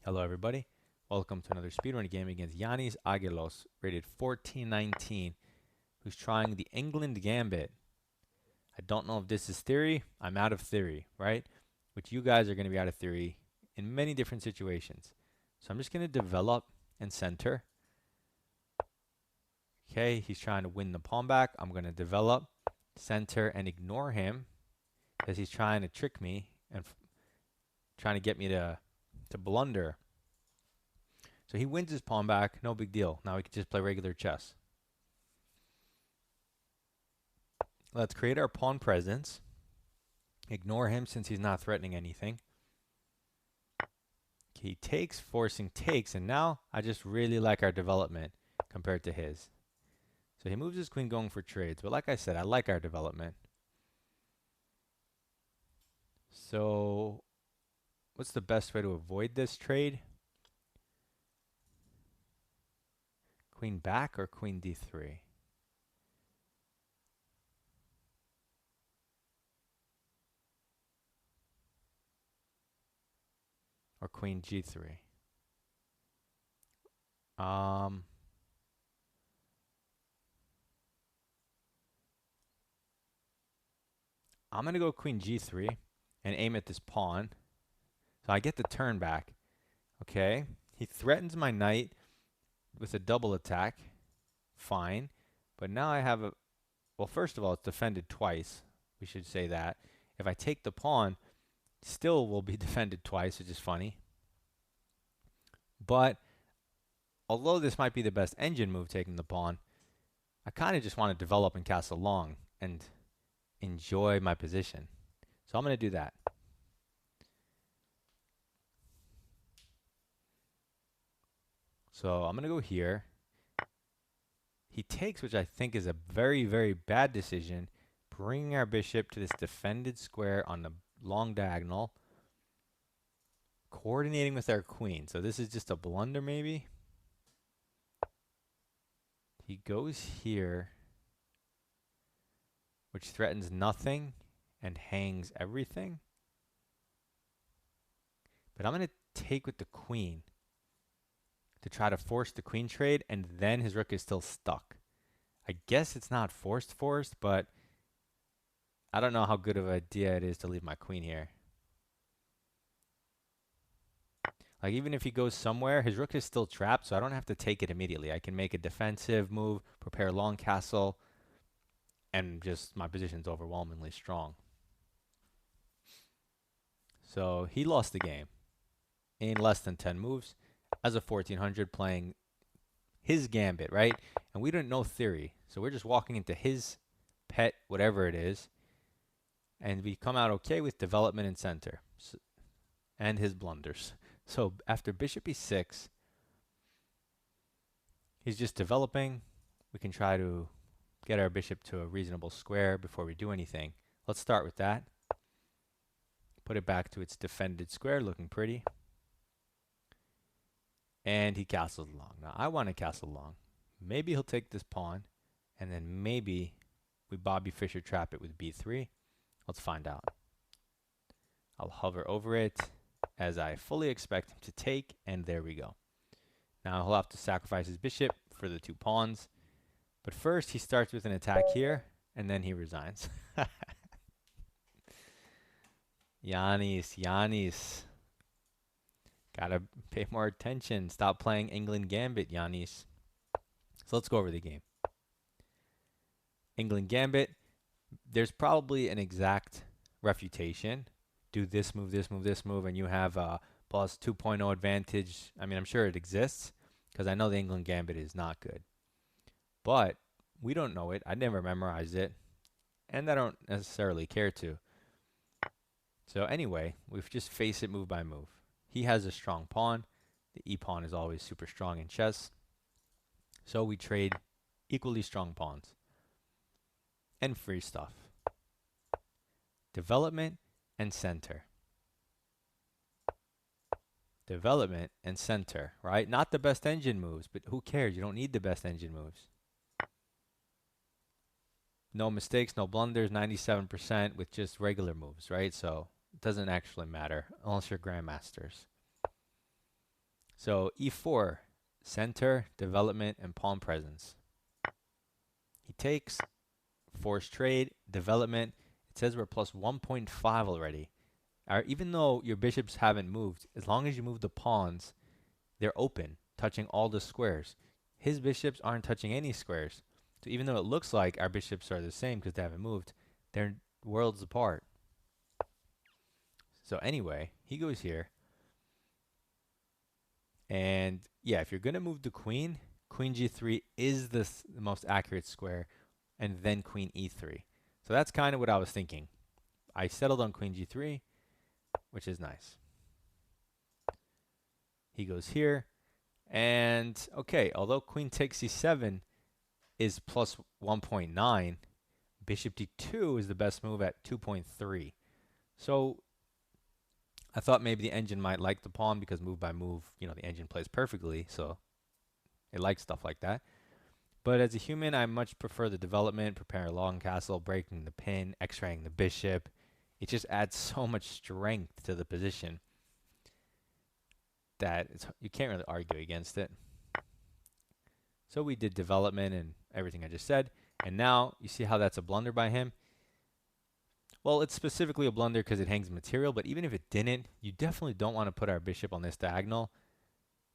Hello everybody, welcome to another speedrun game against Yanis Aguilos, rated 1419, who's trying the Englund Gambit. I don't know if this is theory, I'm out of theory, right? Which you guys are going to be out of theory in many different situations. So I'm just going to develop and center. Okay, he's trying to win the pawn back. I'm going to develop, center, and ignore him because he's trying to trick me and trying to get me to blunder. So he wins his pawn back, no big deal. Now we can just play regular chess. Let's create our pawn presence. Ignore him since he's not threatening anything. He takes, forcing takes, and now I just really like our development compared to his. So he moves his queen going for trades, but like I said, I like our development. So what's the best way to avoid this trade? Queen back or queen d3? Or queen g3? I'm going to go queen g3 and aim at this pawn. So I get the turn back. Okay. He threatens my knight with a double attack. Fine. But now I have a... Well, first of all, it's defended twice. We should say that. If I take the pawn, still will be defended twice, which is funny. But although this might be the best engine move, taking the pawn, I kind of just want to develop and castle long and enjoy my position. So I'm going to do that. So I'm going to go here. He takes, which I think is a very, very bad decision, bringing our bishop to this defended square on the long diagonal, coordinating with our queen. So this is just a blunder maybe. He goes here, which threatens nothing and hangs everything. But I'm going to take with the queen to try to force the queen trade, and then his rook is still stuck. I guess it's not forced, but I don't know how good of an idea it is to leave my queen here. Like, even if he goes somewhere, his rook is still trapped, so I don't have to take it immediately. I can make a defensive move, prepare long castle, and just my position's overwhelmingly strong. So he lost the game in less than 10 moves as a 1400 playing his gambit, right? And we don't know theory, so we're just walking into his pet, whatever it is, and we come out okay with development and center and his blunders. So after bishop e6, he's just developing. We can try to get our bishop to a reasonable square before we do anything. Let's start with that. Put it back to its defended square, looking pretty. And he castles long. Now I want to castle long. Maybe he'll take this pawn, and then maybe we Bobby Fischer trap it with b3. Let's find out. I'll hover over it as I fully expect him to take, and there we go. Now he'll have to sacrifice his bishop for the 2 pawns. But first he starts with an attack here, and then he resigns. Yanis. Gotta pay more attention. Stop playing Englund Gambit, Yanis. So let's go over the game. Englund Gambit. There's probably an exact refutation. Do this move, this move, this move, and you have a plus 2.0 advantage. I mean, I'm sure it exists because I know the Englund Gambit is not good. But we don't know it. I never memorized it, and I don't necessarily care to. So anyway, we just face it move by move. He has a strong pawn. The e-pawn is always super strong in chess. So we trade equally strong pawns and free stuff. Development and center. Development and center, right? Not the best engine moves, but who cares? You don't need the best engine moves. No mistakes, no blunders, 97% with just regular moves, right? So it doesn't actually matter unless you're grandmasters. So e4, center, development, and pawn presence. He takes, force trade, development. It says we're plus 1.5 already. Even though your bishops haven't moved, as long as you move the pawns, they're open, touching all the squares. His bishops aren't touching any squares. So even though it looks like our bishops are the same because they haven't moved, they're worlds apart. So anyway, he goes here. And yeah, if you're going to move the queen, queen g3 is the most accurate square, and then queen e3. So that's kind of what I was thinking. I settled on queen g3, which is nice. He goes here. And okay, although queen takes c7 is plus 1.9, bishop d2 is the best move at 2.3. So I thought maybe the engine might like the pawn because move by move, the engine plays perfectly. So it likes stuff like that. But as a human, I much prefer the development, preparing a long castle, breaking the pin, x-raying the bishop. It just adds so much strength to the position that you can't really argue against it. So we did development and everything I just said. And now you see how that's a blunder by him. Well, it's specifically a blunder because it hangs material, but even if it didn't, you definitely don't want to put our bishop on this diagonal.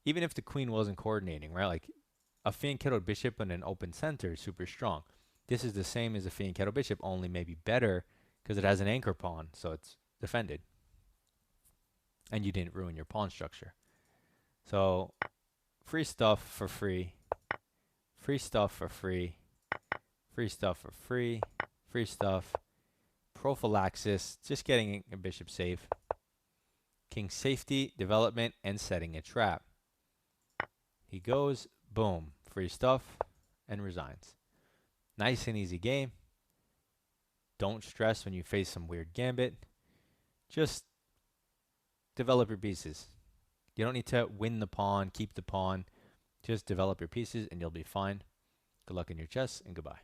Even if the queen wasn't coordinating, right? Like a fianchetto bishop in an open center is super strong. This is the same as a fianchetto bishop, only maybe better because it has an anchor pawn, so it's defended. And you didn't ruin your pawn structure. So free stuff for free. Free stuff for free. Free stuff for free. Free stuff. Prophylaxis, just getting a bishop safe. King safety, development, and setting a trap. He goes, boom, free stuff, and resigns. Nice and easy game. Don't stress when you face some weird gambit. Just develop your pieces. You don't need to win the pawn, keep the pawn. Just develop your pieces and you'll be fine. Good luck in your chess and goodbye.